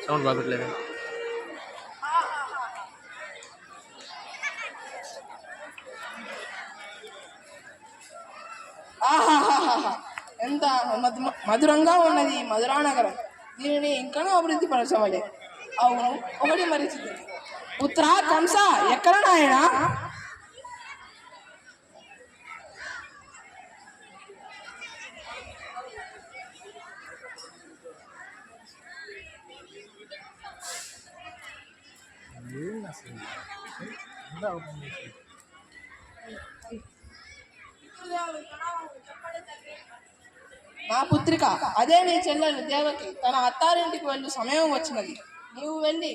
Sound బాగట్లేదు. ఎంత మధురంగా ఉన్నది మధురానగరం. దీనిని ఇంకనూ అభివృద్ధి పరచవలే. అవును, ఒకటి మరిచింది. పుత్ర కంస, ఎక్కడ నాయనా? నా పుత్రిక, అదే నీ చెల్లెలు దేవకి తన అత్తారింటికి వెళ్ళు సమయం వచ్చినది. నీవు వెళ్ళి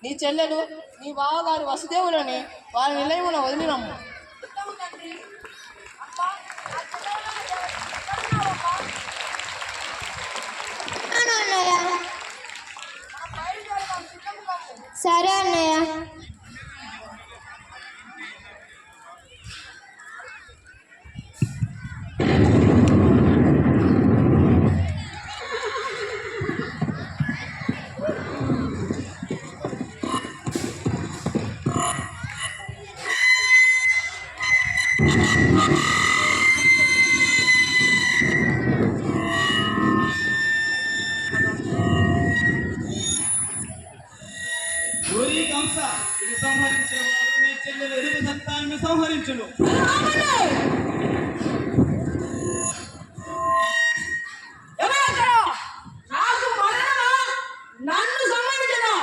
నీ చెల్లెలు నీ బావగారు వసుదేవులని వారి నిలయమున వదిలినమ్ము. సరే అన్నయ్య. సంహరించును. నన్ను సంహరించను.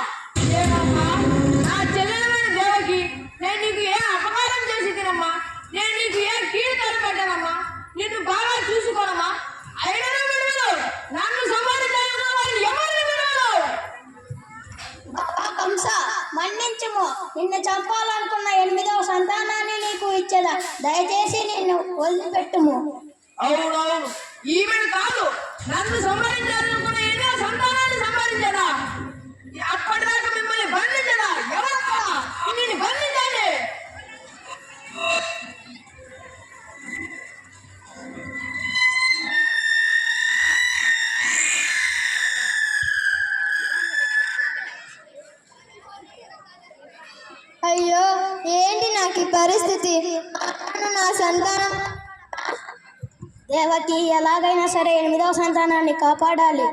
నా చెల్లెలమైన దేవకి నేను నీకు ఏ అపకారం చేసి తినమ్మా? నేను నీకు ఏ కీర్తన పెట్టనమ్మా? నిన్ను బాగా చూసుకోనమ్మా? అయినా నన్ను సంహరించాలన్న వారిని ఎవరిని విడవను? కంస, మన్నించుము. నిన్ను చంపాలనుకున్న 8వ సంతానాన్ని నీకు ఇచ్చదా. దయచేసి నిన్ను వదిలిపెట్టుము. అవునవును, ఈమెను కాదు, నన్ను సంహరించాలనుకున్న 8వ సంతానాన్ని సంహరించదా? అప్పటిదాకా మిమ్మల్ని బంధించదా? ఎవరమ్మా నిన్ను బంధించండి. అయ్యో, ఏంటి నాకు ఈ పరిస్థితి? నా సంతానం దేవకి ఎలాగైనా సరే 8వ సంతానాన్ని కాపాడాలి.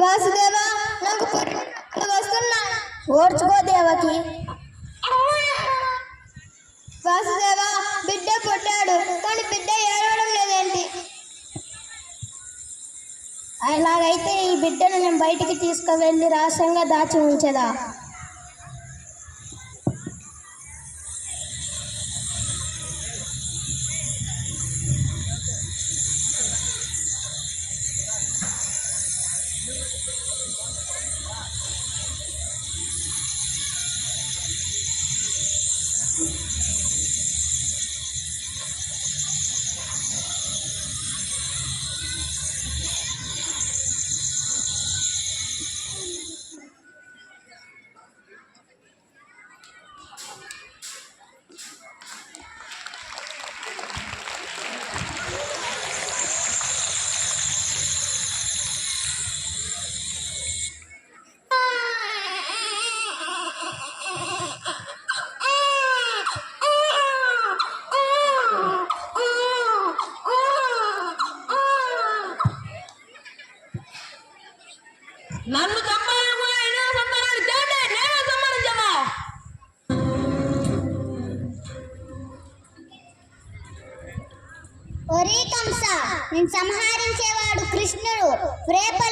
వాసుదేవా, నాకు వస్తున్నా. ఓర్చుకో దేవకి. వాసుదేవా, బిడ్డ పుట్టాడు, కానీ బిడ్డ ఏడవడం లేదేంటి? అలాగైతే ఈ బిడ్డను నేను బయటికి తీసుకువెళ్ళి రహస్యంగా దాచి ఉంచదా. నన్ను చంపాలనుకున్న 8వ సంతానాన్ని తేండి, నేనే సంహరించను. ఒరే కంస, నేను సంహరించేవాడు కృష్ణుడు. రేపటి